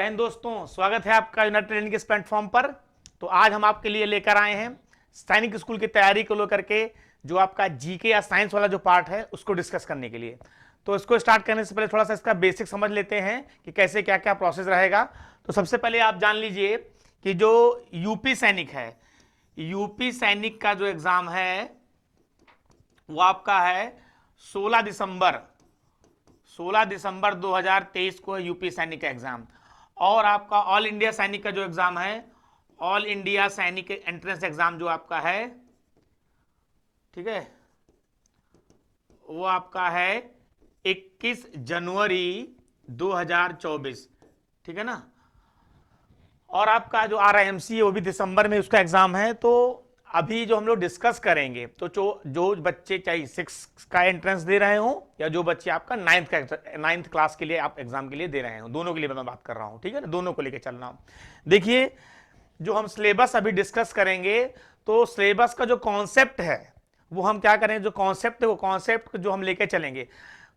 जय हिंद दोस्तों, स्वागत है आपका यूनाइटेड ट्रेनिंग के इस प्लेटफॉर्म पर। तो आज हम आपके लिए लेकर आए हैं सैनिक स्कूल की तैयारी को लेकर के जो आपका जीके या साइंस वाला जो पार्ट है उसको डिस्कस करने के लिए। तो इसको स्टार्ट करने से पहले थोड़ा सा इसका बेसिक समझ लेते हैं कि कैसे क्या क्या प्रोसेस रहेगा। तो सबसे पहले आप जान लीजिए कि जो यूपी सैनिक है, यूपी सैनिक का जो एग्जाम है वो आपका है 16 दिसंबर 2023 को है यूपी सैनिक का एग्जाम। और आपका ऑल इंडिया सैनिक का जो एग्जाम है, ऑल इंडिया सैनिक एंट्रेंस एग्जाम जो आपका है, ठीक है, वो आपका है 21 जनवरी 2024, ठीक है ना। और आपका जो RIMC है वो भी दिसंबर में उसका एग्जाम है। तो अभी जो हम लोग डिस्कस करेंगे तो जो बच्चे चाहे 6 का एंट्रेंस दे रहे हो या जो बच्चे आपका 9th क्लास के लिए आप एग्जाम के लिए दे रहे हो, दोनों के लिए मैं बात कर रहा हूं, ठीक है ना, दोनों को लेके चलना हूं। देखिए जो हम सिलेबस अभी डिस्कस करेंगे तो सिलेबस का जो कॉन्सेप्ट है वो हम क्या करेंगे, जो कॉन्सेप्ट है वो कॉन्सेप्ट जो हम लेके चलेंगे।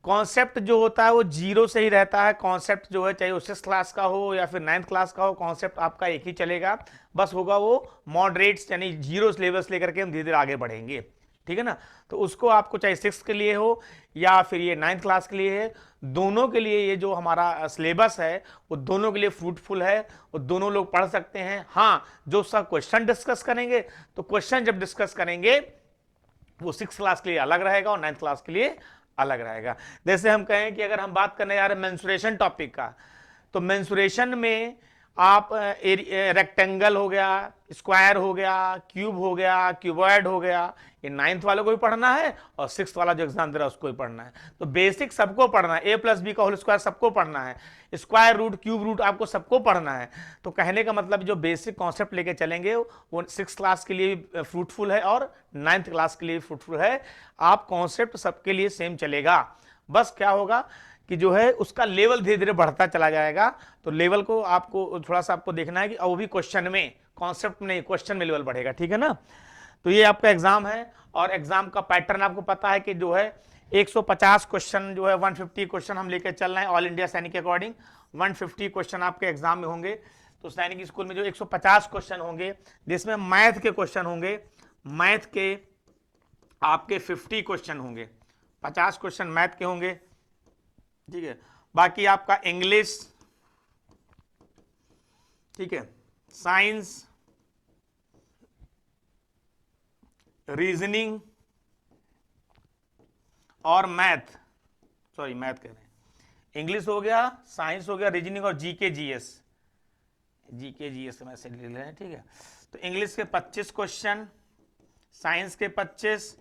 कॉन्सेप्ट जो होता है वो जीरो से ही रहता है। कॉन्सेप्ट जो है चाहे वो 6th क्लास का हो या फिर 9th क्लास का हो, कॉन्सेप्ट आपका एक ही चलेगा। बस होगा वो मॉडरेट्स यानी जीरो सिलेबस लेकर के हम धीरे धीरे आगे बढ़ेंगे, ठीक है ना। तो उसको आपको चाहे 6th के लिए हो या फिर ये 9th क्लास के लिए है, दोनों के लिए ये जो हमारा सिलेबस है वो दोनों के लिए फ्रूटफुल है, वो दोनों लोग पढ़ सकते हैं। हाँ, जो सब क्वेश्चन डिस्कस करेंगे तो क्वेश्चन जब डिस्कस करेंगे वो 6th क्लास के लिए अलग रहेगा और 9th क्लास के लिए अलग रहेगा। जैसे हम कहें कि अगर हम बात करने जा रहे हैं मेंसुरेशन टॉपिक का, तो मेंसुरेशन में आप रेक्टेंगल हो गया, स्क्वायर हो गया, क्यूब हो गया, क्यूबॉइड हो गया, ये 9th वालों को भी पढ़ना है और 6th वाला जो एग्जाम दे रहा है उसको भी पढ़ना है। तो बेसिक सबको पढ़ना है, A+B का होल स्क्वायर सबको पढ़ना है, स्क्वायर रूट क्यूब रूट आपको सबको पढ़ना है। तो कहने का मतलब जो बेसिक कॉन्सेप्ट लेके चलेंगे वो 6th क्लास के लिए भी फ्रूटफुल है और 9th क्लास के लिए भी फ्रूटफुल है। आप कॉन्सेप्ट सबके लिए सेम चलेगा, बस क्या होगा कि जो है उसका लेवल धीरे धीरे बढ़ता चला जाएगा। तो लेवल को आपको थोड़ा सा आपको देखना है कि वो भी क्वेश्चन में, कॉन्सेप्ट में नहीं, क्वेश्चन में लेवल बढ़ेगा, ठीक है ना। तो ये आपका एग्जाम है और एग्जाम का पैटर्न आपको पता है कि जो है 150 क्वेश्चन जो है 150 क्वेश्चन हम लेकर चल रहे हैं ऑल इंडिया सैनिक के अकॉर्डिंग। 150 क्वेश्चन आपके एग्जाम में होंगे। तो सैनिक स्कूल में जो 150 क्वेश्चन होंगे जिसमें मैथ के क्वेश्चन होंगे, मैथ के आपके 50 क्वेश्चन होंगे, 50 क्वेश्चन मैथ के होंगे, ठीक है। बाकी आपका इंग्लिश, ठीक है, साइंस, रीजनिंग और मैथ, सॉरी मैथ कह रहे हैं, इंग्लिश हो गया, साइंस हो गया, रीजनिंग और जीके जीएस, जीके जीएस में से ले रहे हैं, ठीक है। तो इंग्लिश के 25 क्वेश्चन, साइंस के 25,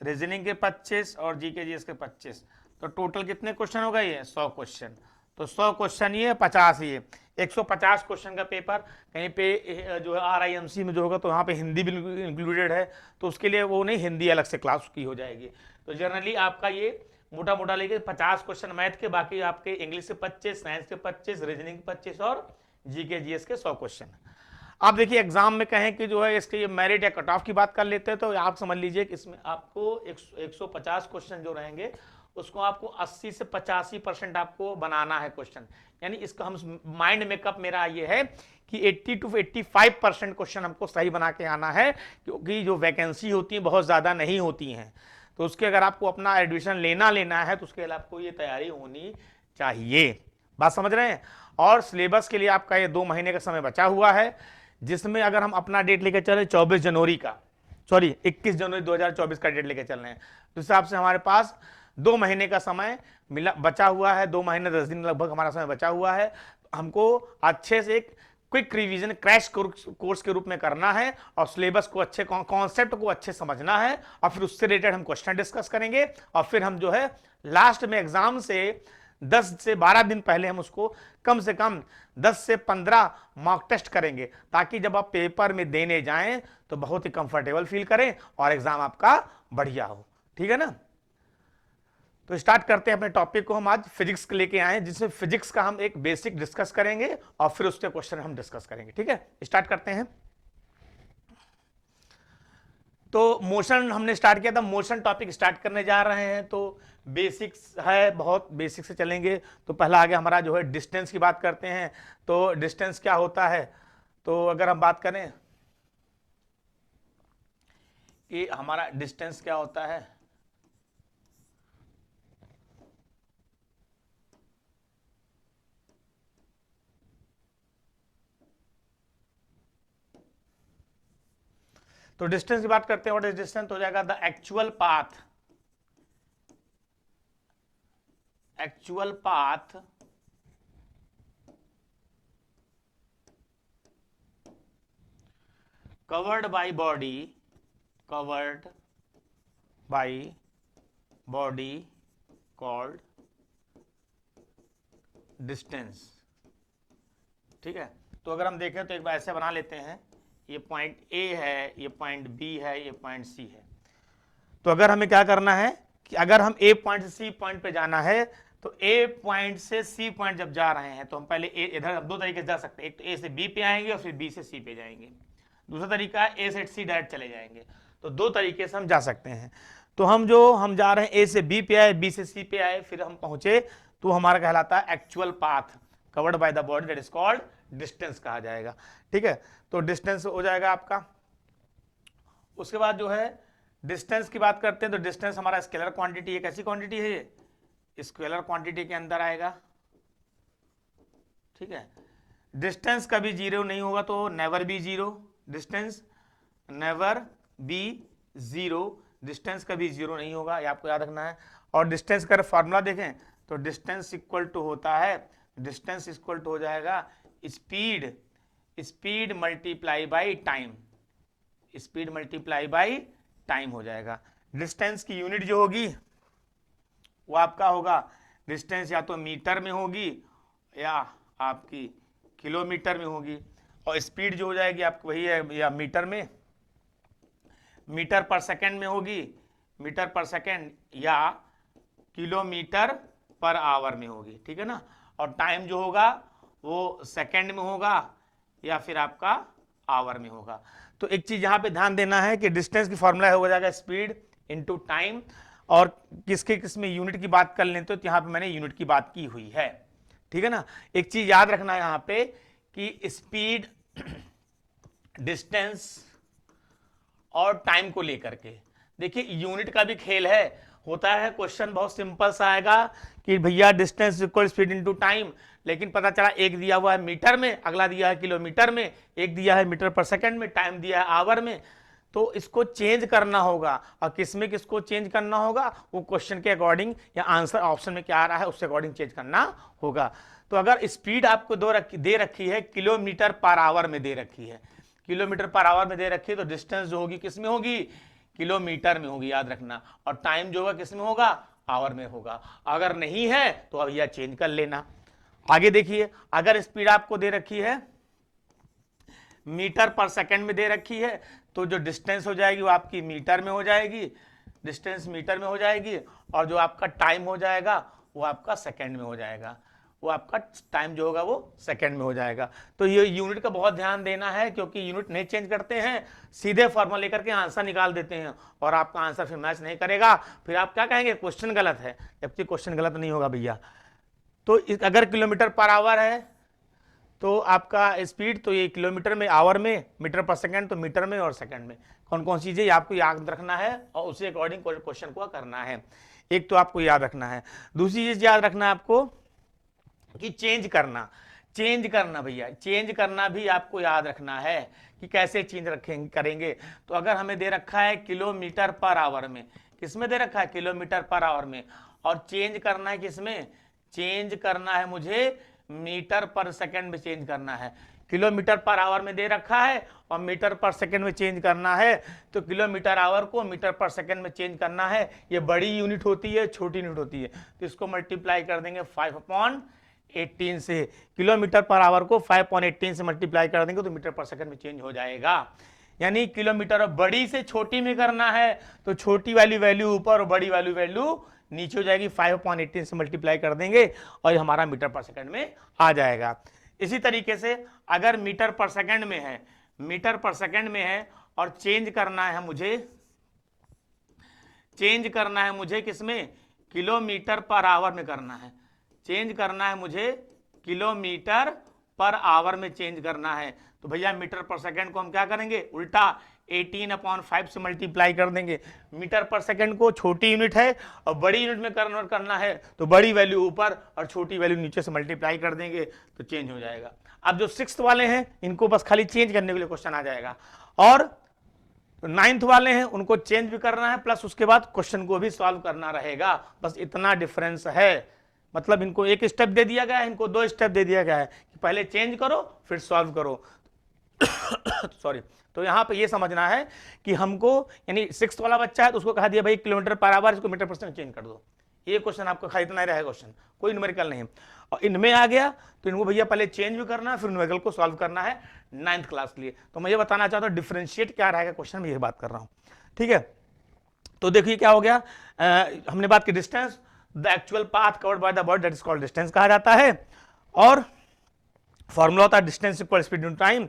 रीजनिंग के 25 और जीके जीएस के 25। तो टोटल कितने क्वेश्चन हो गए, ये 100 क्वेश्चन। तो 100 क्वेश्चन ये 50 ये 150 क्वेश्चन का पेपर। कहीं पे जो है RIMC में जो होगा तो यहाँ पे हिंदी भी इंक्लूडेड है, तो उसके लिए वो नहीं, हिंदी अलग से क्लास की हो जाएगी। तो जनरली आपका ये मोटा मोटा लेके 50 क्वेश्चन मैथ के, बाकी आपके इंग्लिश के 25, साइंस के 25, रीजनिंग के 25 और जीके जीएस के 100 क्वेश्चन। आप देखिए एग्जाम में कहें कि जो है इसके ये मेरिट या कट ऑफ की बात कर लेते हैं, तो आप समझ लीजिए कि इसमें आपको 150 क्वेश्चन जो रहेंगे उसको आपको 80 से 85% आपको बनाना है क्वेश्चन। यानी इसका हम माइंड मेकअप मेरा ये है कि 80 to 85% क्वेश्चन हमको सही बना के आना है, क्योंकि जो वैकेंसी होती है बहुत ज़्यादा नहीं होती हैं। तो उसके अगर आपको अपना एडमिशन लेना है तो उसके लिए आपको ये तैयारी होनी चाहिए। बात समझ रहे हैं। और सिलेबस के लिए आपका ये 2 महीने का समय बचा हुआ है, जिसमें अगर हम अपना डेट लेकर चल रहे 24 जनवरी का, सॉरी 21 जनवरी 2024 का डेट लेकर चल रहे हैं, तो इस हिसाब से हमारे पास 2 महीने का समय मिला, बचा हुआ है। 2 महीने 10 दिन लगभग हमारा समय बचा हुआ है। हमको अच्छे से एक क्विक रिवीजन क्रैश कोर्स के रूप में करना है और सिलेबस को अच्छे, कॉन्सेप्ट को अच्छे समझना है और फिर उससे रिलेटेड हम क्वेश्चन डिस्कस करेंगे। और फिर हम जो है लास्ट में एग्जाम से 10 से 12 दिन पहले हम उसको कम से कम 10 से 15 मॉक टेस्ट करेंगे, ताकि जब आप पेपर में देने जाएं तो बहुत ही कंफर्टेबल फील करें और एग्जाम आपका बढ़िया हो, ठीक है ना। तो स्टार्ट करते हैं अपने टॉपिक को। हम आज फिजिक्स लेके आए हैं, जिसमें फिजिक्स का हम एक बेसिक डिस्कस करेंगे और फिर उसके क्वेश्चन हम डिस्कस करेंगे, ठीक है। स्टार्ट करते हैं। तो मोशन हमने स्टार्ट किया था, मोशन टॉपिक स्टार्ट करने जा रहे हैं। तो बेसिक्स है, बहुत बेसिक से चलेंगे। तो पहला आगे हमारा जो है डिस्टेंस की बात करते हैं। तो डिस्टेंस क्या होता है, तो अगर हम बात करें कि हमारा डिस्टेंस क्या होता है, तो डिस्टेंस की बात करते हैं। व्हाट इज डिस्टेंस, हो जाएगा the actual path covered by body called distance। ठीक है, तो अगर हम देखें तो एक बार ऐसे बना लेते हैं, ये पॉइंट ए है, ये पॉइंट बी है, ये पॉइंट सी है। तो अगर हमें क्या करना है कि अगर हम ए पॉइंट से सी पॉइंट पे जाना है, तो ए पॉइंट से सी पॉइंट जब जा रहे हैं तो हम पहले इधर दो तरीके से जा सकते हैं, एक तो ए से बी पे आएंगे और फिर बी से सी पे जाएंगे। दूसरा तरीका ए से सी डायरेक्ट चले जाएंगे। तो दो तरीके से हम जा सकते हैं। तो हम जा रहे हैं ए से बी पे आए, बी से सी पे आए, फिर हम पहुंचे, तो हमारा कहलाता है actual path covered by the body, that is called distance कहा जाएगा। ठीक है, तो डिस्टेंस हो जाएगा आपका। उसके बाद जो है डिस्टेंस की बात करते हैं, तो डिस्टेंस हमारा स्केलर क्वांटिटी है। कैसी क्वांटिटी है ये, स्केलर क्वांटिटी के अंदर आएगा। ठीक है, डिस्टेंस कभी जीरो नहीं होगा, तो never be zero, distance never be zero, distance कभी जीरो नहीं होगा, ये आपको याद रखना है। और डिस्टेंस का फॉर्मूला देखें तो डिस्टेंस इक्वल टू होता है, डिस्टेंस इक्वल टू हो जाएगा speed multiply by time, speed multiply by time हो जाएगा। डिस्टेंस की यूनिट जो होगी वो आपका होगा, डिस्टेंस या तो मीटर में होगी या आपकी किलोमीटर में होगी, और स्पीड जो हो जाएगी आपको वही है, या मीटर पर सेकंड में होगी, मीटर पर सेकंड या किलोमीटर पर आवर में होगी। ठीक है ना, और टाइम जो होगा वो सेकंड में होगा या फिर आपका आवर में होगा। तो एक चीज यहां पे ध्यान देना है कि डिस्टेंस की फॉर्मूला हो जाएगा स्पीड इनटू टाइम, और किसमें यूनिट की बात कर लें तो यहां पे मैंने यूनिट की बात की हुई है। ठीक है ना, एक चीज याद रखना है यहां पे कि स्पीड, डिस्टेंस और टाइम को लेकर के देखिए यूनिट का भी खेल है, होता है क्वेश्चन बहुत सिंपल सा आएगा कि भैया distance equal speed into time, लेकिन पता चला एक दिया हुआ है मीटर में, अगला दिया है किलोमीटर में, एक दिया है मीटर पर सेकंड में, टाइम दिया है आवर में। तो इसको चेंज करना होगा, और किसमें किसको चेंज करना होगा, वो क्वेश्चन के अकॉर्डिंग या आंसर ऑप्शन में क्या आ रहा है उसके अकॉर्डिंग चेंज करना होगा। तो अगर स्पीड आपको दे रखी है किलोमीटर पर आवर में दे रखी है, किलोमीटर पर आवर में दे रखी है, तो डिस्टेंस जो होगी किसमें होगी, किलोमीटर में होगी, याद रखना। और टाइम जो होगा किसमें होगा, आवर में होगा। अगर नहीं है तो अब यह चेंज कर लेना। आगे देखिए, अगर स्पीड आपको दे रखी है मीटर पर सेकंड में दे रखी है, तो जो डिस्टेंस हो जाएगी वो आपकी मीटर में हो जाएगी, डिस्टेंस मीटर में हो जाएगी, और जो आपका टाइम हो जाएगा वो आपका सेकंड में हो जाएगा, वो आपका टाइम जो होगा वो सेकंड में हो जाएगा। तो ये यूनिट का बहुत ध्यान देना है, क्योंकि यूनिट नहीं चेंज करते हैं, सीधे फॉर्मूला लेकर के आंसर निकाल देते हैं, और आपका आंसर फिर मैच नहीं करेगा, फिर आप क्या कहेंगे क्वेश्चन गलत है, जबकि क्वेश्चन गलत नहीं होगा भैया। तो अगर किलोमीटर पर आवर है तो आपका स्पीड, तो ये किलोमीटर में, आवर में, मीटर पर सेकंड तो मीटर में, और सेकंड में। कौन कौन सी चीजें आपको याद रखना है और उसी अकॉर्डिंग क्वेश्चन को करना है। एक तो आपको याद रखना है, दूसरी चीज याद रखना है आपको कि चेंज करना भैया, चेंज करना भी आपको याद रखना है कि कैसे चेंज करेंगे। तो अगर हमें दे रखा है किलोमीटर पर आवर में, किसमें दे रखा है, किलोमीटर पर आवर में, और चेंज करना है किसमें, चेंज करना है मुझे मीटर पर सेकंड में चेंज करना है। किलोमीटर पर आवर में दे रखा है और मीटर पर सेकंड में चेंज करना है, तो किलोमीटर आवर को मीटर पर सेकंड में चेंज करना है। ये बड़ी यूनिट होती है, छोटी यूनिट होती है, तो इसको मल्टीप्लाई कर देंगे 5/18 से, किलोमीटर पर आवर को 5/18 से मल्टीप्लाई कर देंगे तो मीटर पर सेकंड में चेंज हो जाएगा। यानी किलोमीटर, और बड़ी से छोटी में करना है तो छोटी वाली वैल्यू ऊपर और बड़ी वाली वैल्यू नीचे हो जाएगी, 5/18 से मल्टीप्लाई कर देंगे और हमारा मीटर पर सेकंड में आ जाएगा। इसी तरीके से अगर मीटर पर सेकंड में है, मीटर पर सेकंड में है और चेंज करना है मुझे किसमें, किलोमीटर पर आवर में करना है, चेंज करना है मुझे किलोमीटर पर आवर में चेंज करना है। तो भैया मीटर पर सेकंड को हम क्या करेंगे, उल्टा 18/5 से मल्टीप्लाई कर देंगे। मीटर पर सेकंड को छोटी यूनिट है और बड़ी यूनिट में कन्वर्ट करना है, तो बड़ी वैल्यू ऊपर और छोटी वैल्यू नीचे से मल्टीप्लाई कर देंगे तो चेंज हो जाएगा। अब जो 6th वाले हैं इनको बस खाली चेंज करने के लिए क्वेश्चन आ जाएगा, और 9th वाले हैं उनको चेंज भी करना है, प्लस उसके बाद क्वेश्चन को भी सॉल्व करना रहेगा। बस इतना डिफरेंस है। मतलब इनको एक स्टेप दे दिया गया है, इनको 2 स्टेप दे दिया गया है कि पहले चेंज करो फिर सॉल्व करो। सॉरी, तो यहां पे ये समझना है कि हमको, यानी 6th वाला बच्चा है तो उसको कहा दिया भाई किलोमीटर पर आवर, इसको मीटर पर सेकंड चेंज कर दो। ये क्वेश्चन आपको खाली इतना ही रहेगा, क्वेश्चन कोई न्यूमेरिकल नहीं। और इनमें आ गया तो इनको भैया पहले चेंज भी करना है फिर न्यूमेरिकल को सॉल्व करना है 9th क्लास के लिए। तो मैं ये बताना चाहता हूँ डिफरेंशिएट क्या रहेगा क्वेश्चन में, ये बात कर रहा हूँ। ठीक है, तो देखिए क्या हो गया, हमने बात की distance, the actual path covered by the body that is called distance कहा जाता है। और फॉर्मूला होता है distance equal speed in time,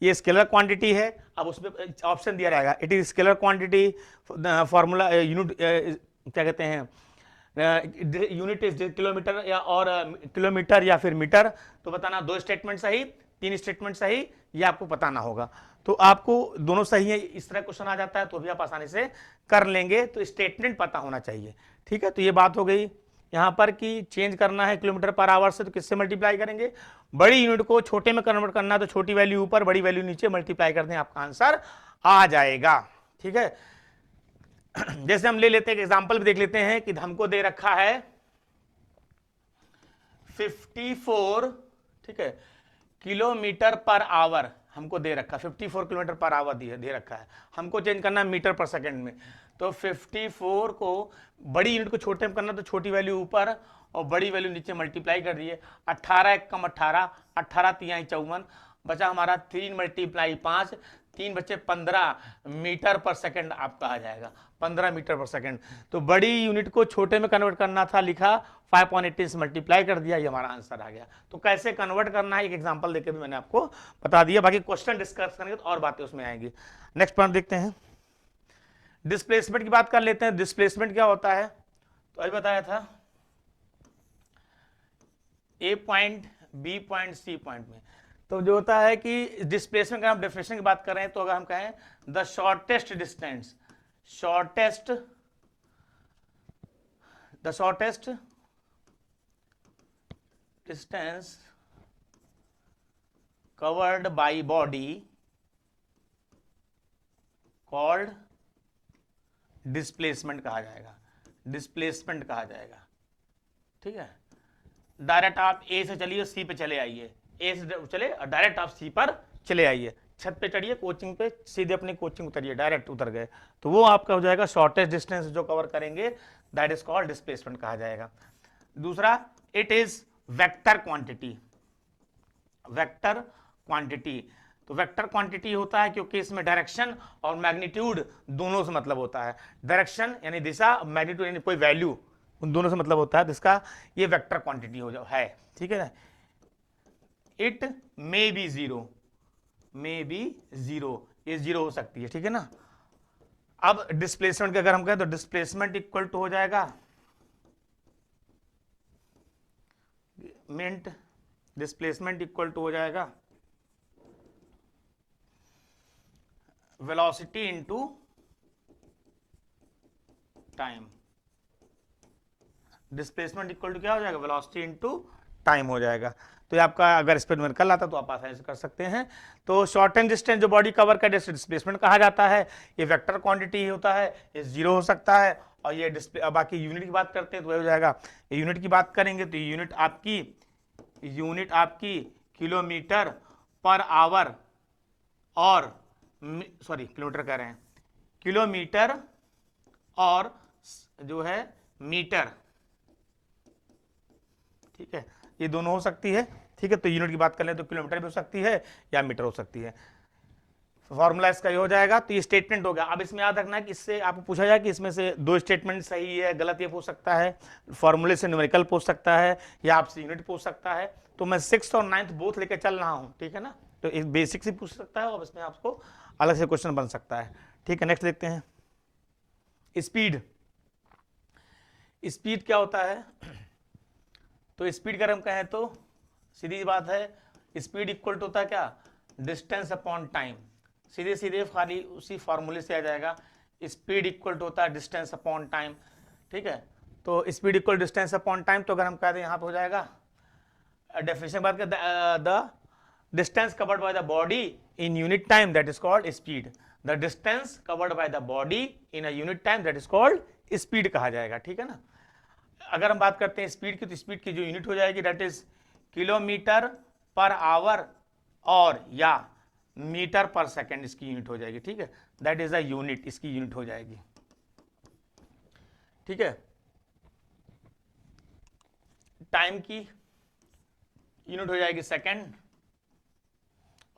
ये स्केलर क्वांटिटी है। अब उसमें ऑप्शन दिया रहेगा, it is scalar quantity, formula unit क्या कहते हैं, यूनिट इज किलोमीटर या और किलोमीटर या फिर मीटर। तो बताना 2 स्टेटमेंट सही, 3 स्टेटमेंट सही, ये आपको बताना होगा। तो आपको दोनों सही है, इस तरह क्वेश्चन आ जाता है तो भी आप आसानी से कर लेंगे, तो स्टेटमेंट पता होना चाहिए। ठीक है, तो ये बात हो गई यहां पर कि चेंज करना है किलोमीटर पर आवर से, तो किससे मल्टीप्लाई करेंगे, बड़ी यूनिट को छोटे में कन्वर्ट करना है तो छोटी वैल्यू ऊपर बड़ी वैल्यू नीचे मल्टीप्लाई कर दें, आपका आंसर आ जाएगा। ठीक है, जैसे हम ले लेते हैं, एक एग्जांपल भी देख लेते हैं कि हमको दे रखा है 54, ठीक है, किलोमीटर पर आवर हमको दे रखा, 54 किलोमीटर पर आवर दे रखा है, हमको चेंज करना है मीटर पर सेकंड में। तो 54 को बड़ी यूनिट को छोटे में करना, तो छोटी वैल्यू ऊपर और बड़ी वैल्यू नीचे मल्टीप्लाई कर दिए। 18 1 कम 18, 18 3 54, बचा हमारा 3 × 5, 3 बच्चे 15 मीटर पर सेकंड आपका आ जाएगा, 15 मीटर पर सेकंड। तो बड़ी यूनिट को छोटे में कन्वर्ट करना था, लिखा 5.18 से मल्टीप्लाई कर दिया, ये हमारा आंसर आ गया। तो कैसे कन्वर्ट करना है एक एग्जांपल देके भी मैंने आपको बता दिया, बाकी क्वेश्चन डिस्कस करेंगे तो और बातें उसमें आएंगी। नेक्स्ट पॉइंट देखते हैं, डिस्प्लेसमेंट की बात कर लेते हैं। डिस्प्लेसमेंट क्या होता है, तो अभी बताया था A point B point C point में। तो जो होता है कि डिस्प्लेसमेंट का हम डेफिनेशन की बात कर रहे हैं, तो अगर हम कहें the shortest distance, the shortest distance covered by body called displacement कहा जाएगा, डिस्प्लेसमेंट कहा जाएगा। ठीक है, डायरेक्ट आप ए से चलिए सी पे चले आइए, ए से चले और डायरेक्ट आप सी पर चले आइए, छत पे चढ़िए कोचिंग पे, सीधे अपनी कोचिंग उतरिए, डायरेक्ट उतर गए, तो वो आपका हो जाएगा शॉर्टेस्ट डिस्टेंस जो कवर करेंगे, दैट इज कॉल्ड डिस्प्लेसमेंट कहा जाएगा। दूसरा, it is vector quantity, vector quantity. तो वेक्टर क्वांटिटी होता है क्योंकि इसमें डायरेक्शन और मैग्नीट्यूड दोनों से मतलब होता है, डायरेक्शन यानी दिशा, मैग्नीट्यूड यानी कोई वैल्यू, उन दोनों से मतलब होता है, जिसका ये वेक्टर क्वांटिटी हो जाए है। ठीक है ना, it may be zero, may be zero, ये जीरो हो सकती है। ठीक है ना, अब डिस्प्लेसमेंट का अगर हम कहें तो डिस्प्लेसमेंट इक्वल टू हो जाएगा मिनट, डिस्प्लेसमेंट इक्वल टू हो जाएगा velocity into time. Displacement equal to क्या हो जाएगा, वेलोसिटी इनटू टाइम हो जाएगा। तो ये आपका अगर इस पर न्यूमेरिकल आता तो आप आसानी से कर सकते हैं। तो शॉर्ट एंड डिस्टेंस जो बॉडी कवर का डिस्प्लेसमेंट कहा जाता है, ये वेक्टर क्वांटिटी होता है, ये जीरो हो सकता है। और ये डिस्प्ले, बाकी यूनिट की बात करते हैं तो वही हो जाएगा, यूनिट की बात करेंगे तो यूनिट आपकी किलोमीटर पर आवर, और सॉरी किलोमीटर कह रहे हैं, किलोमीटर और जो है मीटर। ठीक है, ये दोनों हो सकती है। ठीक है, तो यूनिट की बात कर ले तो किलोमीटर भी हो सकती है या मीटर हो सकती है। फॉर्मूला इसका ये हो जाएगा। तो ये स्टेटमेंट हो गया। अब इसमें याद रखना है कि इससे आपको पूछा जाए कि इसमें से 2 स्टेटमेंट सही है गलत, ये पूछ सकता है, फॉर्मूले से न्यूमेरिकल पूछ सकता है, या आपसे यूनिट पूछ सकता है। तो मैं 6th और 9th बोथ लेकर चल रहा हूँ। ठीक है ना, तो एक बेसिक से पूछ सकता है और इसमें आपको अलग से क्वेश्चन बन सकता है। ठीक है, नेक्स्ट देखते हैं, स्पीड। स्पीड क्या होता है, तो स्पीड अगर हम कहें तो सीधी बात है, स्पीड इक्वल टू होता है क्या, डिस्टेंस अपॉन टाइम। सीधे सीधे खाली उसी फॉर्मूले से आ जाएगा, स्पीड इक्वल टू होता है डिस्टेंस अपॉन टाइम। ठीक है, तो speed equal distance upon time, तो अगर हम कह दें यहाँ पे हो जाएगा डेफिनेशन बात कर, the distance covered by the body in unit time that is called speed. The distance covered by the body in a unit time that is called speed कहा जाएगा। ठीक है ना। अगर हम बात करते हैं स्पीड की, तो स्पीड की जो यूनिट हो जाएगी that is kilometre per hour और या मीटर पर सेकेंड इसकी यूनिट हो जाएगी। ठीक है, दैट इज अ यूनिट, इसकी यूनिट हो जाएगी। ठीक है, टाइम की यूनिट हो जाएगी सेकेंड,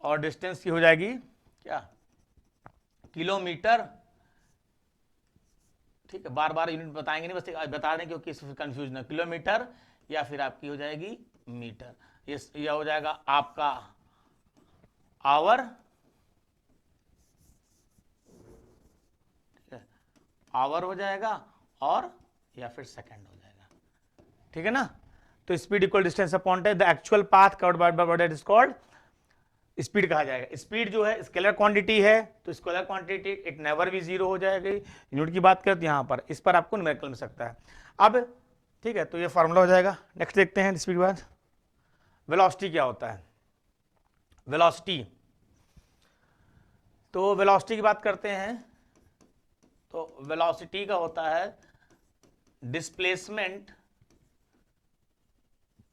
और डिस्टेंस की हो जाएगी क्या, किलोमीटर। ठीक है, बार बार यूनिट बताएंगे नहीं, बस बता दें क्योंकि इसमें कंफ्यूज ना, किलोमीटर या फिर आपकी हो जाएगी मीटर। ये हो जाएगा आपका आवर, ठीक है, आवर हो जाएगा और या फिर सेकंड हो जाएगा। ठीक है ना। तो speed equal distance upon time, the actual path covered by body that is called speed कहा जाएगा। स्पीड जो है स्केलर क्वांटिटी है, तो स्केलर क्वांटिटी इट नेवर भी जीरो हो जाएगी। यूनिट की बात करते हैं यहाँ पर, इस पर आपको न्यूमेरिकल मिल सकता है। अब ठीक है, तो ये फॉर्मूला हो जाएगा। नेक्स्ट देखते हैं स्पीड के बाद वेलोसिटी क्या होता है। वेलोसिटी, तो वेलोसिटी की बात करते हैं, तो वेलोसिटी का होता है displacement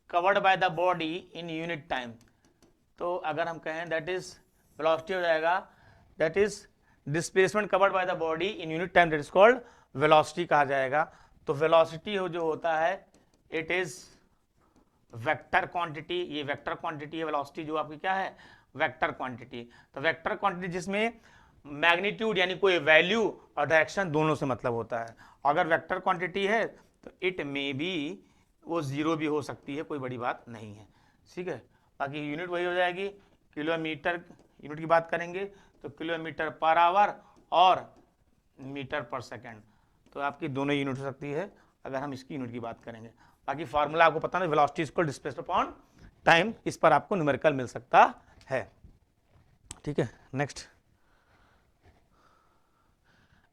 covered by the body in unit time. तो अगर हम कहें दैट इज वेलोसिटी हो जाएगा that is displacement covered by the body in unit time, that is called velocity कहा जाएगा। तो वेलोसिटी हो जो होता है इट इज वेक्टर क्वांटिटी, ये वेक्टर क्वांटिटी है वेलोसिटी जो आपकी क्या है, वेक्टर क्वांटिटी। तो वेक्टर क्वांटिटी जिसमें मैग्नीट्यूड यानी कोई वैल्यू और डायरेक्शन दोनों से मतलब होता है। अगर वेक्टर क्वांटिटी है तो इट मे बी वो जीरो भी हो सकती है, कोई बड़ी बात नहीं है। ठीक है, बाकी यूनिट वही हो जाएगी, किलोमीटर यूनिट की बात करेंगे तो किलोमीटर पर आवर और मीटर पर सेकंड, तो आपकी दोनों यूनिट हो सकती है अगर हम इसकी यूनिट की बात करेंगे। बाकी फार्मूला आपको पता नहीं, velocity equal displacement upon time, इस पर आपको न्यूमेरिकल मिल सकता है। ठीक है, नेक्स्ट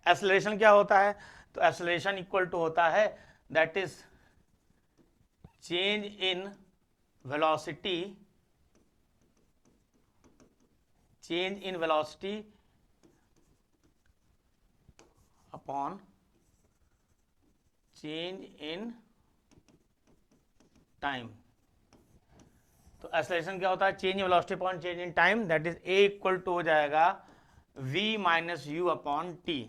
एक्सेलरेशन क्या होता है, तो एक्सेलरेशन इक्वल टू होता है that is change in velocity, change in velocity upon change in time. तो एक्सेलरेशन क्या होता है, change in velocity upon change in time, that is a equal to हो जाएगा v minus u upon t.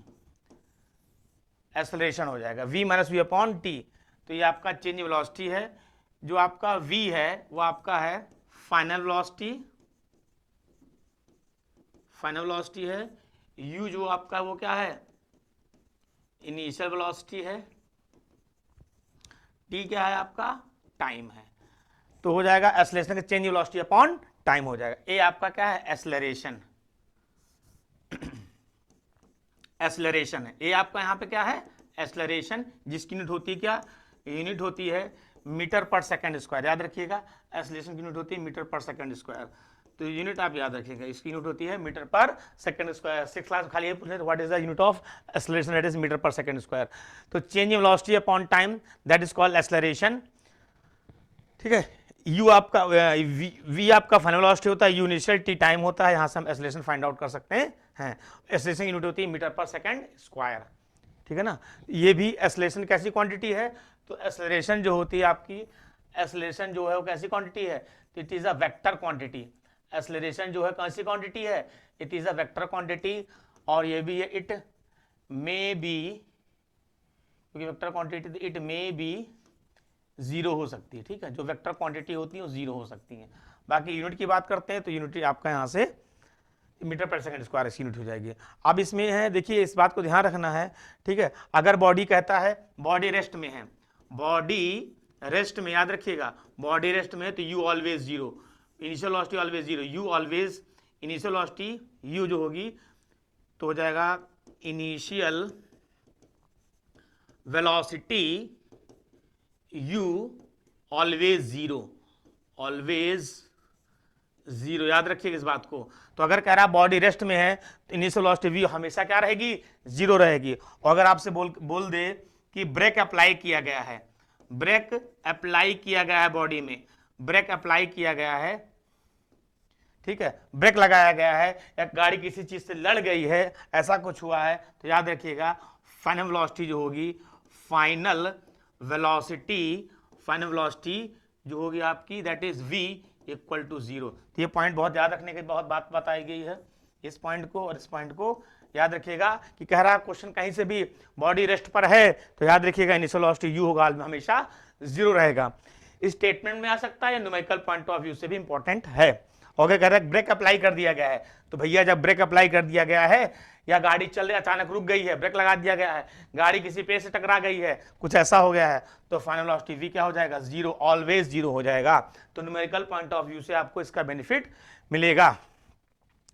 Acceleration हो जाएगा v minus u upon t. तो ये आपका चेंज इन वेलोसिटी है, जो आपका v है वो आपका है फाइनल वेलोसिटी, फाइनल वेलोसिटी है। u जो आपका वो क्या है, इनिशियल वेलोसिटी है। t क्या है आपका, टाइम है। तो हो जाएगा एक्सेलरेशन का change in velocity upon time हो जाएगा। ए आपका क्या है, एक्सेलरेशन, एक्सेलरेशन है। ए आपका यहाँ पे क्या है, एक्सेलरेशन, जिसकी यूनिट होती है क्या, यूनिट होती है मीटर पर सेकंड स्क्वायर। याद रखिएगा एक्सेलरेशन की यूनिट होती है मीटर पर सेकंड स्क्वायर, तो यूनिट आप याद रखिएगा, इसकी यूनिट होती है metre per second square. 6th class खाली ये पूछ रहे थे what is the unit of acceleration, that is metre per second square. तो change in velocity upon time that is called acceleration. ठीक है, यू आपका वी आपका फाइनल वेलोसिटी होता है, यू इनिशियल, टी टाइम होता है। यहाँ से हम एक्सेलरेशन फाइंड आउट कर सकते हैं। एक्सेलरेशन यूनिट होती है मीटर पर सेकंड स्क्वायर। ठीक है ना। ये भी एक्सेलरेशन कैसी क्वांटिटी है, तो एक्सेलरेशन जो होती है आपकी, एक्सेलरेशन जो है वो कैसी क्वांटिटी है, तो it is a vector quantity. Acceleration जो है कैसी क्वांटिटी है, it is a vector quantity. और ये भी है इट मे बी, क्योंकि vector quantity it may be zero हो सकती है। ठीक है, जो वेक्टर क्वांटिटी होती है वो जीरो हो सकती है। बाकी यूनिट की बात करते हैं तो यूनिट आपका यहाँ से मीटर पर सेकंड स्क्वायर इसकी यूनिट हो जाएगी। अब इसमें है, देखिए इस बात को ध्यान रखना है। ठीक है, अगर बॉडी कहता है बॉडी रेस्ट में है, बॉडी रेस्ट में, याद रखिएगा बॉडी रेस्ट में है तो you always zero, initial velocity always zero, you always initial velocity you जो होगी तो हो जाएगा initial velocity you always zero, always zero, याद रखिएगा इस बात को। तो अगर कह रहा है बॉडी रेस्ट में है तो इनिशियल वेलोसिटी वी हमेशा क्या रहेगी, जीरो रहेगी। और अगर आपसे बोल दे कि ब्रेक अप्लाई किया गया है, ब्रेक अप्लाई किया गया है बॉडी में, ब्रेक अप्लाई किया गया है, ठीक है, ब्रेक लगाया गया है या गाड़ी किसी चीज से लड़ गई है, ऐसा कुछ हुआ है, तो याद रखिएगा फाइनल वेलोसिटी जो होगी, फाइनल वेलोसिटी, फाइनल वेलोसिटी जो होगी आपकी that is v equal to zero. तो ये पॉइंट बहुत याद रखने की बहुत बात बताई गई है, इस पॉइंट को और इस पॉइंट को याद रखिएगा कि कह रहा है क्वेश्चन कहीं से भी बॉडी रेस्ट पर है तो याद रखिएगा इनिशियल वेलोसिटी u होगा हमेशा जीरो रहेगा। इस स्टेटमेंट में आ सकता है या न्यूमेरिकल पॉइंट ऑफ व्यू से भी इंपॉर्टेंट है। और क्या कह रहा है ब्रेक अप्लाई कर दिया गया है, तो भैया जब ब्रेक अप्लाई कर दिया गया है या गाड़ी चल रही अचानक रुक गई है, ब्रेक लगा दिया गया है, गाड़ी किसी पेड़ से टकरा गई है, कुछ ऐसा हो गया है, तो फाइनल वेलोसिटी v क्या हो जाएगा, जीरो, ऑलवेज जीरो हो जाएगा। तो न्यूमेरिकल पॉइंट ऑफ व्यू से आपको इसका बेनिफिट मिलेगा,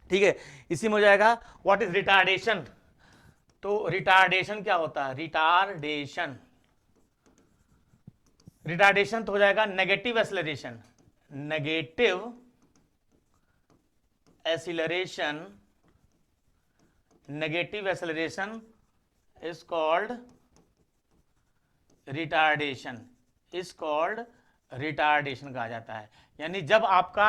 ठीक है। इसी में हो जाएगा व्हाट इज रिटार्डेशन। तो रिटार्डेशन क्या होता है, रिटार्डेशन, रिटार्डेशन तो हो जाएगा negative acceleration, negative acceleration, negative acceleration is called retardation, is called retardation कहा जाता है। यानी जब आपका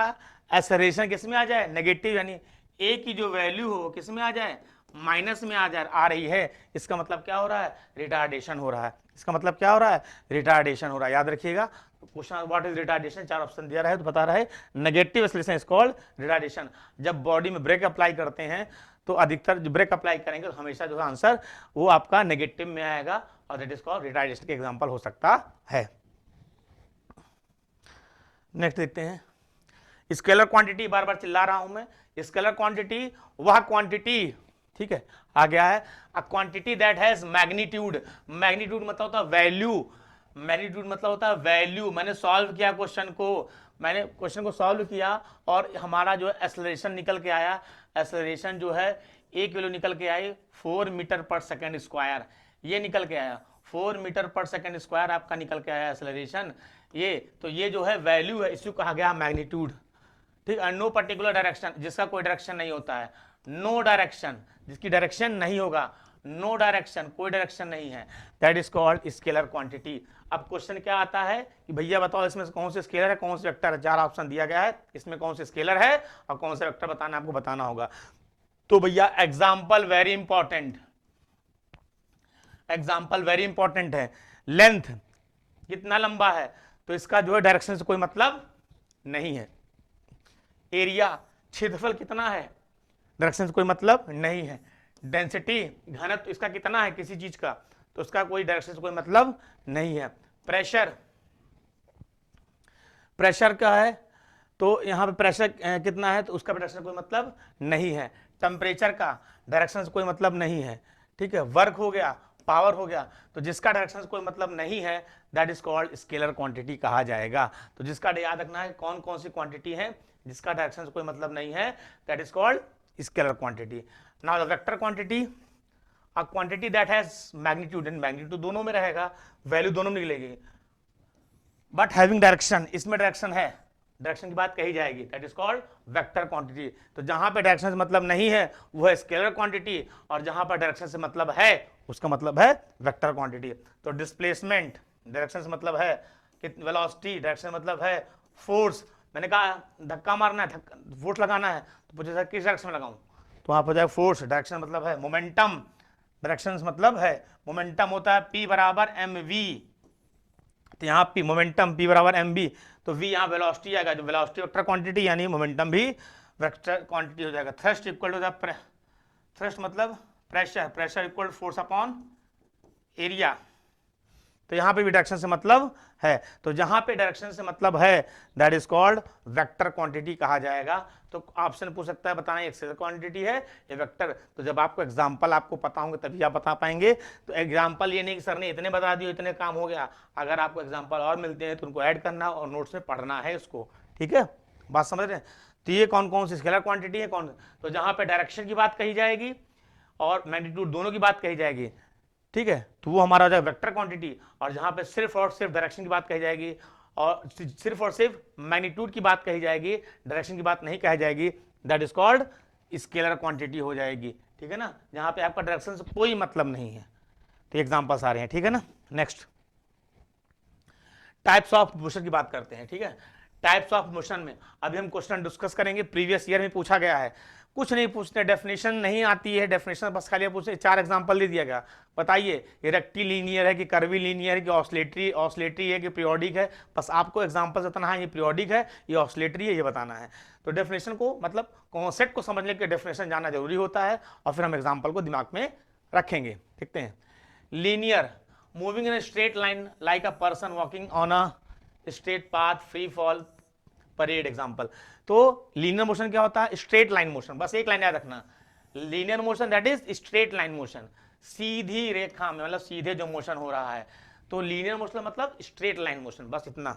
एक्सेलरेशन किस में आ जाए, नेगेटिव, यानी ए की जो वैल्यू हो किस में आ जाए, माइनस में आ रही है, इसका मतलब क्या हो रहा है, रिटार्डेशन हो रहा है। इसका मतलब क्या हो रहा है, रिटार्डेशन हो रहा है। याद रखिएगा क्वेश्चन व्हाट इज रिटार्डेशन, चार ऑप्शन दिया रहा है तो बता रहा है negative acceleration is called retardation. जब बॉडी में ब्रेक अप्लाई करते हैं तो अधिकतर जो ब्रेक अप्लाई करेंगे तो हमेशा जो आंसर वो आपका नेगेटिव में आएगा और दैट इज कॉल्ड रिटार्डेशन के एग्जांपल हो सकता है। नेक्स्ट देखते हैं स्केलर क्वांटिटी, बार बार चिल्ला रहा हूं मैं, स्केलर क्वांटिटी वह क्वांटिटी, ठीक है, आ गया है a quantity that has magnitude, magnitude मतलब होता है वैल्यू, मैग्नीट्यूड मतलब होता है वैल्यू। मैंने सॉल्व किया क्वेश्चन को, मैंने क्वेश्चन को सॉल्व किया और हमारा जो एक्सेलरेशन निकल के आया, एक्सेलरेशन जो है 1 किलो निकल के आई 4 मीटर पर सेकेंड स्क्वायर, ये निकल के आया 4 मीटर पर सेकेंड स्क्वायर आपका निकल के आया एक्सेलरेशन, ये तो ये जो है वैल्यू है, इसको कहा गया मैग्नीट्यूड, ठीक है। नो पर्टिकुलर डायरेक्शन, जिसका कोई डायरेक्शन नहीं होता है, नो डायरेक्शन, जिसकी डायरेक्शन नहीं होगा, नो डायरेक्शन, कोई डायरेक्शन नहीं है, that is called scalar quantity. अब क्वेश्चन क्या आता है कि भैया बताओ इसमें से कौन से स्केलर है, कौन से वेक्टर है, चार ऑप्शन दिया गया है, इसमें कौन से स्केलर है और कौन से वेक्टर बताना आपको बताना होगा। तो भैया example very important, example very important है। लेंथ कितना लंबा है, तो इसका जो है डायरेक्शन से कोई मतलब नहीं है। एरिया क्षेत्रफल कितना है, डायरेक्शन से कोई मतलब नहीं है। डेंसिटी घनत्व इसका कितना है किसी चीज का, तो उसका कोई डायरेक्शन से कोई मतलब नहीं है। प्रेशर, प्रेशर का है तो यहां पे प्रेशर कितना है तो उसका डायरेक्शन से कोई मतलब नहीं है। टेम्परेचर का डायरेक्शन से कोई मतलब नहीं है, ठीक है। वर्क हो गया, पावर हो गया, तो जिसका डायरेक्शन से कोई मतलब नहीं है that is called scalar quantity कहा जाएगा। तो जिसका याद रखना है कौन कौन सी क्वांटिटी है जिसका डायरेक्शन से कोई मतलब नहीं है, that is called scalar quantity. Now the vector quantity, a quantity that has magnitude and magnitude दोनों में रहेगा, वैल्यू दोनों में निकलेगी, बट हैविंग डायरेक्शन, इसमें डायरेक्शन है, डायरेक्शन की बात कही जाएगी, that is called vector quantity. तो जहां पे डायरेक्शन से मतलब नहीं है वो है स्केलर क्वांटिटी, और जहां पर डायरेक्शन से मतलब है उसका मतलब है वेक्टर क्वांटिटी। तो डिस्प्लेसमेंट डायरेक्शन से मतलब है, वेलोसिटी डायरेक्शन मतलब है, फोर्स, मैंने कहा धक्का मारना है, फोर्स लगाना है तो पूछे सर किस डायरेक्शन में लगाऊं, तो वहां पर जाए फोर्स, डायरेक्शन मतलब है। मोमेंटम डायरेक्शन मतलब है, मोमेंटम होता है P बराबर mv, तो यहाँ P मोमेंटम P बराबर mv, तो v यहाँ वेलोसिटी आएगा, जो वेलोसिटी वेक्टर क्वांटिटी यानी मोमेंटम भी वेक्टर क्वांटिटी हो जाएगा। Thrust equal to the, thrust मतलब pressure, pressure equal force upon area, तो यहां पे भी डायरेक्शन से मतलब है, तो जहां पे डायरेक्शन से मतलब है that is called vector quantity कहा जाएगा। तो ऑप्शन पूछ सकता है बताना एक्सेलर क्वांटिटी है या वेक्टर, तो जब आपको एग्जांपल आपको पता होंगे तभी आप बता पाएंगे। तो एग्जांपल ये नहीं कि सर ने इतने बता दिए इतने काम हो गया, अगर आपको एग्जांपल और मिलते हैं तो उनको ऐड करना और नोट्स में पढ़ना है इसको, ठीक है, बात समझ रहे हैं। तो ये कौन कौन सी स्केलर क्वांटिटी है, कौन, तो जहां पे डायरेक्शन की बात कही जाएगी और मैग्नीट्यूड दोनों की बात कही जाएगी, ठीक ठीक है, तो वो हमारा हो जाएगा वेक्टर क्वांटिटी। और जहां पे सिर्फ और सिर्फ डायरेक्शन की बात कही जाएगी और सिर्फ और सिर्फ मैग्नीट्यूड की बात कही जाएगी, डायरेक्शन की बात नहीं कही जाएगी, that is called scalar quantity हो जाएगी। ठीक है ना, जहां पे आपका डायरेक्शन से कोई मतलब नहीं है। तो एग्जांपल्स आ रहे हैं। ठीक है ना, नेक्स्ट टाइप्स ऑफ मोशन की बात करते हैं। ठीक है, टाइप्स ऑफ मोशन में अभी हम क्वेश्चन डिस्कस करेंगे, प्रीवियस ईयर में पूछा गया है। कुछ नहीं पूछते, डेफिनेशन नहीं आती है, डेफिनेशन बस खाली पूछते, 4 एग्जांपल दे दिया गया। बताइए ये रेक्टिलिनियर है कि कर्वी लीनियर है कि ऑस्लेटरी है कि पीरियोडिक है, बस आपको एग्जांपल बताना है, ये पीरियोडिक है ये ऑस्लेटरी है, ये बताना है। तो डेफिनेशन को मतलब कॉन्सेप्ट को समझने के डेफिनेशन जानना जरूरी होता है, और फिर हम एग्जाम्पल को दिमाग में रखेंगे। देखते हैं, linear, moving in straight line like a person walking on a straight path, free fall, parade example. तो लीनियर मोशन क्या होता है? स्ट्रेट लाइन मोशन, बस एक लाइन याद रखना, linear motion that is straight line motion, सीधी रेखा में, मतलब सीधे जो मोशन हो रहा है। तो लीनियर मोशन मतलब स्ट्रेट लाइन मोशन, बस इतना।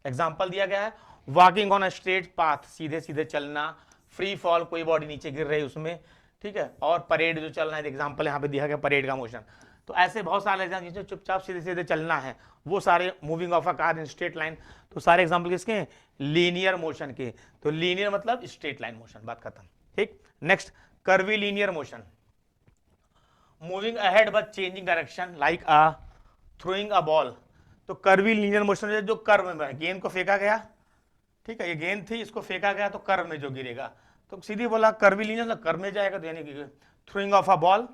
एग्जांपल दिया गया है, walking on a straight path, सीधे सीधे चलना, फ्री फॉल, कोई बॉडी नीचे गिर रही है उसमें, ठीक है, और परेड जो चल रहा है, एग्जांपल यहाँ पे दिया गया परेड का मोशन। तो ऐसे बहुत सारे एग्जाम्पल जिसमें चुपचाप सीधे सीधे चलना है, वो सारे moving of a car in straight line. तो सारे एग्जांपल किसके हैं? लीनियर मोशन के। तो लीनियर मतलब स्ट्रेट लाइन मोशन, बात खत्म। ठीक, next curvy linear motion, moving ahead but changing direction like a throwing a ball. तो कर्वी लीनियर मोशन है जो कर्व में, गेंद को फेंका गया, ठीक है, ये गेंद थी, इसको फेंका गया तो कर्व में जो गिरेगा, तो सीधी बोला कर्वी लीनियर कर्व में जाएगा, तो यानी कि throwing of a ball,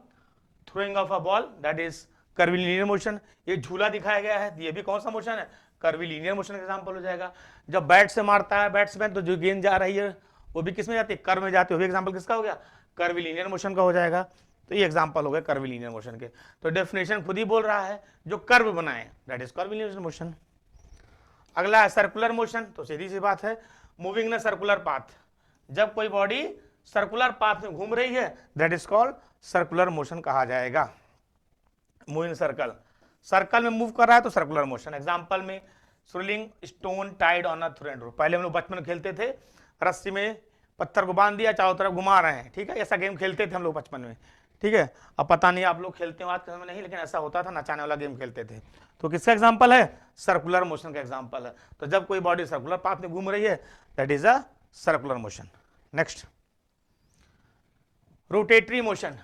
throwing of a ball that is curvy linear motion. ये झूला दिखाया गया है, ये भी कौन सा मोशन है? कर्वी लीनियर मोशन का एग्जांपल हो जाएगा। जब बैट से मारता है बैट्समैन, तो जो गेंद जा रही है वो भी किस में जाती है? कर्व में जाती है, वो भी एग्जांपल किसका हो गया? कर्वी लीनियर मोशन का हो जाएगा। तो ये एग्जांपल हो गया कर्वी लीनियर मोशन के। तो डेफिनेशन खुद ही बोल रहा है, जो कर्व बनाए that is curvy linear motion. अगला है सर्कुलर मोशन, तो सीधी सी बात है, मूविंग इन सर्कुलर पाथ, जब कोई बॉडी सर्कुलर पाथ में घूम रही है that is called circular motion कहा जाएगा। मूविंग सर्कल, सर्कल में मूव कर रहा है तो सर्कुलर मोशन। एग्जांपल में swirling stone tied on a thread rope, पहले हम लोग बचपन में खेलते थे, रस्सी में पत्थर को बांध दिया, चारों तरफ घुमा रहे हैं, ठीक है, ऐसा गेम खेलते थे हम लोग बचपन में। ठीक है, अब पता नहीं आप लोग खेलते हो आज के समय नहीं, लेकिन ऐसा होता था, नचाने वाला गेम खेलते थे। तो किसका एग्जांपल है? सर्कुलर मोशन का एग्जांपल है। तो जब कोई बॉडी सर्कुलर पाथ में घूम रही है that is a circular motion. Next rotatory motion,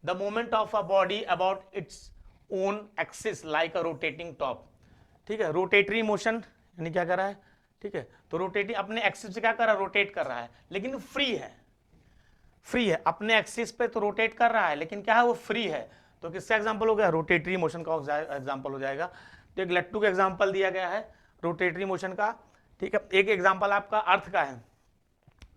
the movement of a body about its own axis like a rotating top। ठीक है, रोटेटरी मोशन यानी क्या कर रहा है? ठीक है, तो रोटेटरी अपने एक्सिस से क्या कर रहा है? रोटेट कर रहा है, लेकिन फ्री है, फ्री है अपने एक्सिस पे तो रोटेट कर रहा है, लेकिन क्या है? वो फ्री है। तो किसका एग्जांपल हो गया? रोटेटरी मोशन का एग्जांपल हो जाएगा। तो एक लट्टू का एग्जांपल दिया गया है रोटेटरी मोशन का। ठीक है, एक एग्जांपल आपका अर्थ का है।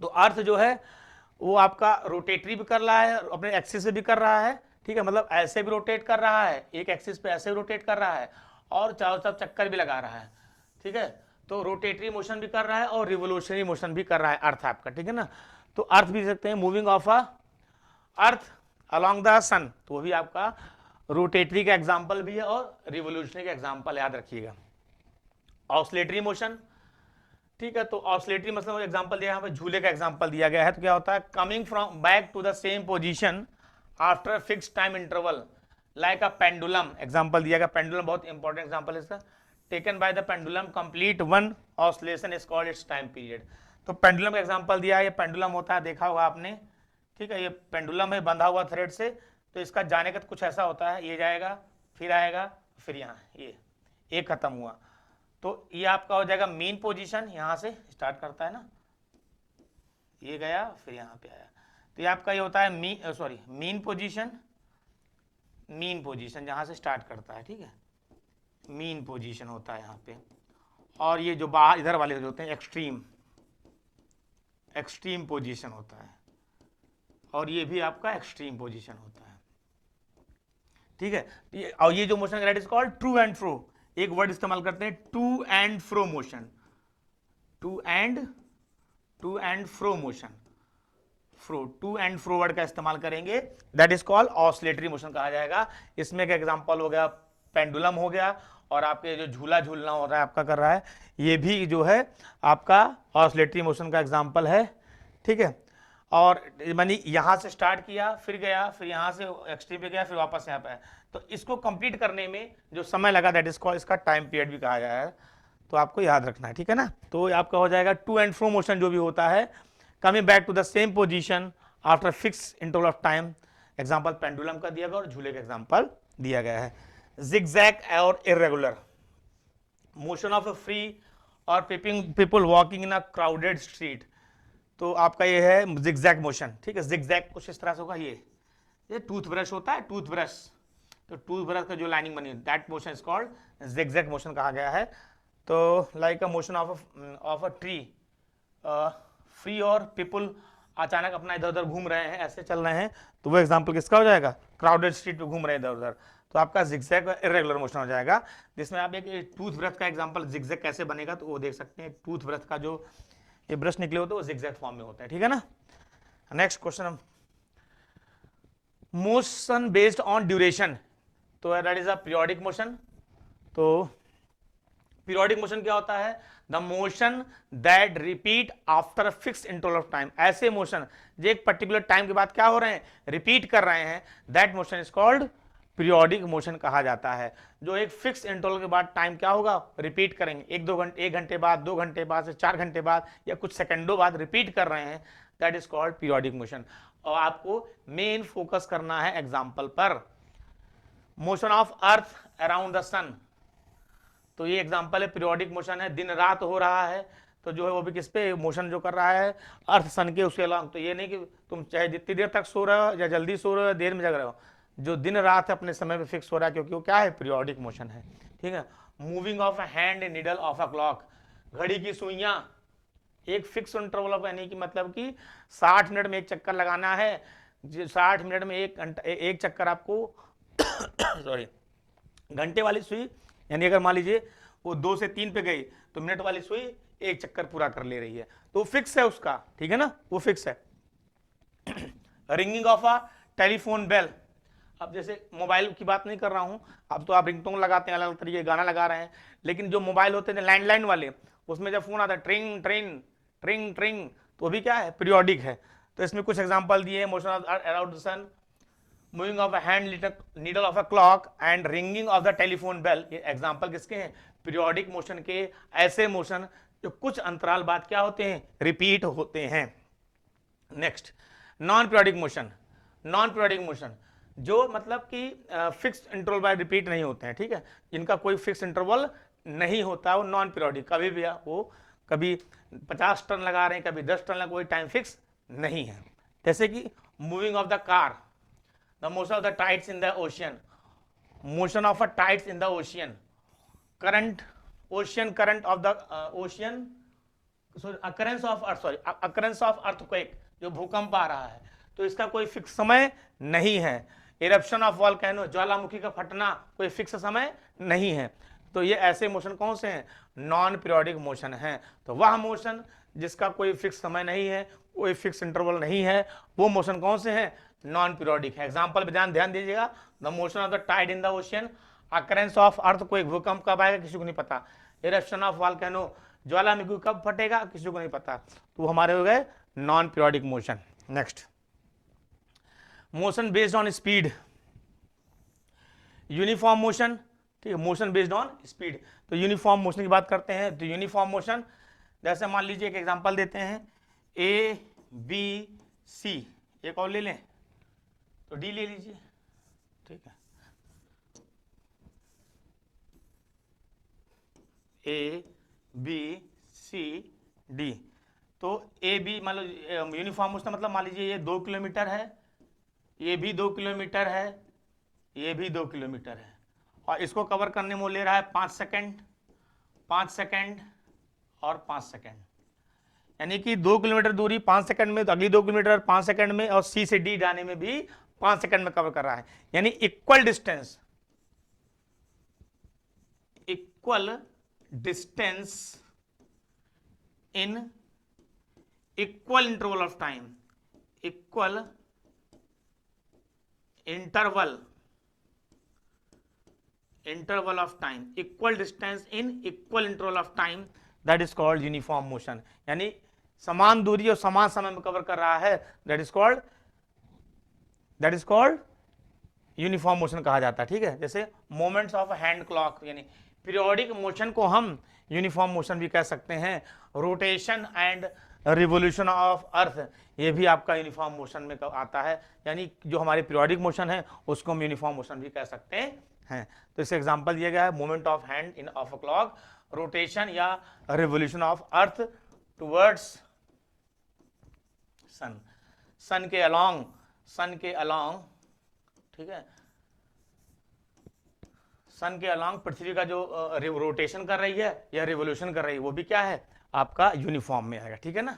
तो अर्थ जो है वो आपका रोटेटरी भी कर रहा है, अपने एक्सिस से भी कर रहा है, ठीक है, मतलब ऐसे भी रोटेट कर रहा है, एक एक्सिस पे ऐसे भी रोटेट कर रहा है, और चारों तरफ चक्कर भी लगा रहा है। ठीक है, तो रोटेटरी मोशन भी कर रहा है और रिवोल्यूशनरी मोशन भी कर रहा है अर्थ आपका। ठीक है ना, तो अर्थ भी सकते हैं moving of a earth along the sun, तो वो भी आपका रोटेटरी का एग्जाम्पल भी है और रिवोल्यूशनरी का एग्जाम्पल, याद रखिएगा। ऑस्लेटरी मोशन, ठीक है, तो ऑस्लेटरी मतलब एग्जांपल दिया, यहाँ पे झूले का एग्जांपल दिया गया है। तो क्या होता है? Coming from back to the same position after fix time interval like a pendulum, example दिया गया। पेंडुलम बहुत इंपॉर्टेंट एग्जांपल है इसका। Taken by the pendulum complete one oscillation is called its time period. तो पेंडुलम का example दिया है, ये पेंडुलम होता है, देखा होगा आपने, ठीक है, ये पेंडुलम है बंधा हुआ थ्रेड से, तो इसका जाने का कुछ ऐसा होता है, ये जाएगा फिर आएगा फिर यहाँ, ये खत्म हुआ, तो ये आपका हो जाएगा मीन पोजीशन, यहां से स्टार्ट करता है ना, ये गया फिर यहां पे आया, तो ये आपका ये होता है मीन पोजीशन, मीन पोजीशन जहां से स्टार्ट करता है, ठीक है, मीन पोजीशन होता है यहां पे। और ये जो बाहर इधर वाले जो होते हैं एक्सट्रीम, एक्सट्रीम पोजीशन होता है, और ये भी आपका एक्सट्रीम पोजीशन होता है, ठीक है। और ये जो motion that is called to and fro, एक वर्ड इस्तेमाल करते हैं to and fro motion, to and fro motion, to and fro word का इस्तेमाल करेंगे, that is called oscillatory motion कहा जाएगा। इसमें का एग्जांपल हो गया पेंडुलम हो गया, और आपके जो झूला झूलना हो रहा है आपका कर रहा है, ये भी जो है आपका ऑस्लेटरी मोशन का एग्जांपल है, ठीक है। और मैंने यहाँ से स्टार्ट किया, फिर गया, फिर यहाँ से एक्सट्रीम पे गया, फिर वापस यहाँ पे आया। तो इसको कंप्लीट करने में जो समय लगा दैट इज कॉल्ड, इसका टाइम पीरियड भी कहा गया है, तो आपको याद रखना है, ठीक है ना। तो आपका हो जाएगा टू एंड फ्रो मोशन जो भी होता है, coming back to the same position after fix interval of time. Example pendulum का दिया गया और झूले का एग्जांपल दिया गया है। जिगजैग और irregular motion of a free और people walking in a crowded street, तो आपका ये है जिगजैग मोशन, ठीक है। जिगजैग कुछ इस तरह से होगा, ये टूथब्रश होता है, टूथब्रश, तो टूथब्रश का जो लाइनिंग बनी that motion is called zigzag motion कहा गया है। तो like a motion of a tree, free और पीपल अचानक अपना इधर उधर घूम रहे हैं, ऐसे चल रहे हैं, तो वो एग्जांपल किसका हो जाएगा, क्राउडेड स्ट्रीट पे घूम रहे हैं इधर उधर, तो आपका जिगजैग इरेगुलर मोशन हो जाएगा। जिसमें आप एक टूथब्रश का एग्जांपल जिगजैग कैसे बनेगा तो वो देख सकते हैं। टूथब्रश का जो ये ब्रश निकले होते हैं वो जिगजैग फॉर्म में होता है, ठीक है ना। Next question, motion based on duration, तो that is a periodic motion. तो पीरियोडिक मोशन क्या होता है, the motion that repeat after fix interval of time, ऐसे मोशन जो एक पर्टिकुलर टाइम के बाद क्या हो रहे हैं, रिपीट कर रहे हैं, that motion is called periodic motion कहा जाता है। जो एक फिक्स इंटरवल के बाद टाइम क्या होगा, रिपीट करेंगे, एक घंटे बाद, 2 घंटे बाद से 4 घंटे बाद या कुछ सेकंडों बाद रिपीट कर रहे हैं, that is called periodic motion. और आपको मेन फोकस करना है एग्जाम्पल पर। Motion of earth around the sun, तो ये एग्जांपल है, पीरियोडिक मोशन है, दिन रात हो रहा है, तो जो है वो भी किस पे मोशन जो कर रहा है, अर्थ सन के उसके अलावा। तो ये नहीं कि तुम चाहे जितनी देर तक सो रहे हो या जल्दी सो रहे हो, देर में जग रहे हो, जो दिन रात है अपने समय पे फिक्स हो रहा है, क्योंकि वो क्या है, पीरियोडिक मोशन है, ठीक है। Moving of a hand needle of a clock, घड़ी की सुइयां एक फिक्स इंटरवल ऑफ, यानी कि मतलब कि 60 मिनट में एक चक्कर लगाना है, 60 मिनट में एक चक्कर आपको सॉरी, घंटे वाली सुई, यानी अगर मान लीजिए वो 2 से 3 पे गई तो मिनट वाली सुई एक चक्कर पूरा कर ले रही है, तो फिक्स है उसका, ठीक है ना, वो फिक्स है। Ringing of a telephone bell, अब जैसे मोबाइल की बात नहीं कर रहा हूं, अब तो आप रिंगटोन लगाते हैं, अलग अलग तरीके गाना लगा रहे हैं, लेकिन जो मोबाइल होते थे लैंडलाइन वाले, उसमें जब फोन आता है ट्रिंग ट्रिंग ट्रिंग ट्रिंग, तो भी क्या है, पीरियोडिक है। तो इसमें कुछ एग्जांपल दिए, motion of around the sun, moving of a hand needle of a clock and ringing of the telephone bell, ये एग्जांपल किसके हैं, पीरियोडिक मोशन के। ऐसे मोशन जो कुछ अंतराल बाद क्या होते हैं, रिपीट होते हैं। Next, non periodic motion, non periodic motion जो मतलब कि फिक्स्ड इंटरवल बाय रिपीट नहीं होते हैं, ठीक है, इनका कोई फिक्स इंटरवल नहीं होता, वो नॉन पीरियोडिक, कभी भी वो कभी 50 टर्न लगा रहे हैं, कभी 10 टर्न लगा, कोई टाइम फिक्स नहीं है। जैसे कि moving of the car, the motion of the tides in the ocean, motion of a tides in the ocean, current, ocean current of the ocean, so occurrence of earth, sorry, occurrence of earthquake, जो भूकंप आ रहा है, तो इसका कोई fix समय नहीं है। इरप्शन ऑफ वॉल्केनो, ज्वालामुखी का फटना, कोई फिक्स समय नहीं है। तो ये ऐसे मोशन कौन से हैं, नॉन पीरियोडिक मोशन हैं। तो वह मोशन जिसका कोई फिक्स समय नहीं है, कोई फिक्स इंटरवल नहीं है, वो मोशन कौन से हैं, नॉन पीरियोडिक है। एग्जांपल पे ध्यान दीजिएगा, the motion of the tied in the ocean, occurrence of earth, कोई भूकंप कब आएगा किसी को नहीं पता, इरप्शन ऑफ वॉल्केनो, ज्वालामुखी कब फटेगा किसी को नहीं पता, तो हमारे हो गए non periodic motion. Next, motion based on speed, uniform motion, ठीक है, मोशन बेस्ड ऑन स्पीड। तो यूनिफॉर्म मोशन की बात करते हैं, तो यूनिफॉर्म मोशन जैसे मान लीजिए एक एग्जांपल देते हैं, ए बी सी, एक और ले लें तो डी ले लीजिए, ठीक है, ए बी सी डी। तो ए बी मान लो यूनिफॉर्म मोशन मतलब मान लीजिए ये 2 किलोमीटर है, ये भी 2 किलोमीटर है, ये भी 2 किलोमीटर है, और इसको कवर करने में ले रहा है 5 सेकंड, 5 सेकंड और 5 सेकंड, यानी कि 2 किलोमीटर दूरी 5 सेकंड में, तो अगली 2 किलोमीटर 5 सेकंड में, और सी से डी जाने में भी 5 सेकंड में कवर कर रहा है, यानी equal distance, equal distance in equal interval of time, equal interval of time, equal distance in equal interval of time, that is called uniform motion। यानी समान दूरी और समान समय में कवर कर रहा है, that is called uniform motion कहा जाता है। ठीक है, जैसे मोमेंट्स ऑफ हैंड क्लॉक, यानी पीरियोडिक मोशन को हम यूनिफॉर्म मोशन भी कह सकते हैं। Rotation and revolution of earth, ये भी आपका यूनिफॉर्म मोशन में आता है, यानी जो हमारी पीरियोडिक मोशन है उसको हम यूनिफॉर्म मोशन भी कह सकते हैं। तो इससे एग्जांपल दिया गया है, moment of hand in of a clock, rotation या रिवोल्यूशन ऑफ अर्थ टुवर्ड्स सन, सन के अलोंग, ठीक है, सन के अलोंग पृथ्वी का जो रोटेशन कर रही है या रिवोल्यूशन कर रही है, वो भी क्या है आपका यूनिफॉर्म में आएगा। ठीक है ना।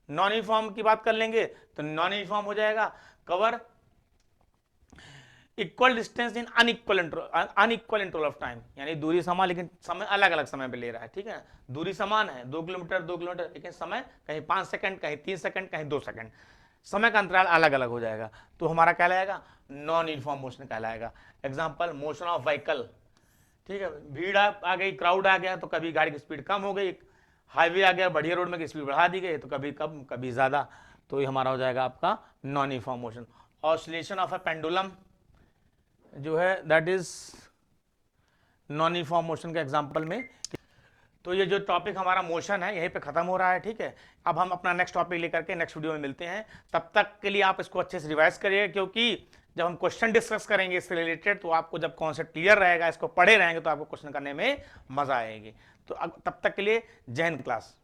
नॉन यूनिफॉर्म की बात कर लेंगे तो नॉन यूनिफॉर्म हो जाएगा cover equal distance in unequal interval of time, यानी दूरी समान लेकिन समय अलग अलग समय पे ले रहा है। ठीक है, दूरी समान है 2 किलोमीटर, लेकिन समय कहीं 5 सेकंड, कहीं 3 सेकंड, कहीं 2 सेकंड, समय का अंतराल अलग अलग हो जाएगा, तो हमारा कहलाएगा नॉन यूनिफॉर्म मोशन कहलाएगा। Example, motion of vehicle. ठीक है, भीड़ आ गई, क्राउड आ गया तो कभी गाड़ी की स्पीड कम हो गई, हाईवे आ गया, बढ़िया रोड में स्पीड बढ़ा दी गई तो कभी कम कभी ज्यादा, तो ये हमारा हो जाएगा आपका non uniform motion. Oscillation of a pendulum जो है that is non uniform motion के एग्जांपल में। तो ये जो टॉपिक हमारा मोशन है यहीं पे खत्म हो रहा है। ठीक है, अब हम अपना नेक्स्ट टॉपिक लेकर के नेक्स्ट वीडियो में मिलते हैं। तब तक के लिए आप इसको अच्छे से रिवाइज करिए, क्योंकि जब हम क्वेश्चन डिस्कस करेंगे इससे रिलेटेड तो आपको जब कॉन्सेप्ट क्लियर रहेगा, इसको पढ़े रहेंगे तो आपको क्वेश्चन करने में मजा आएगी। तो तब तक के लिए जय हिंद क्लास।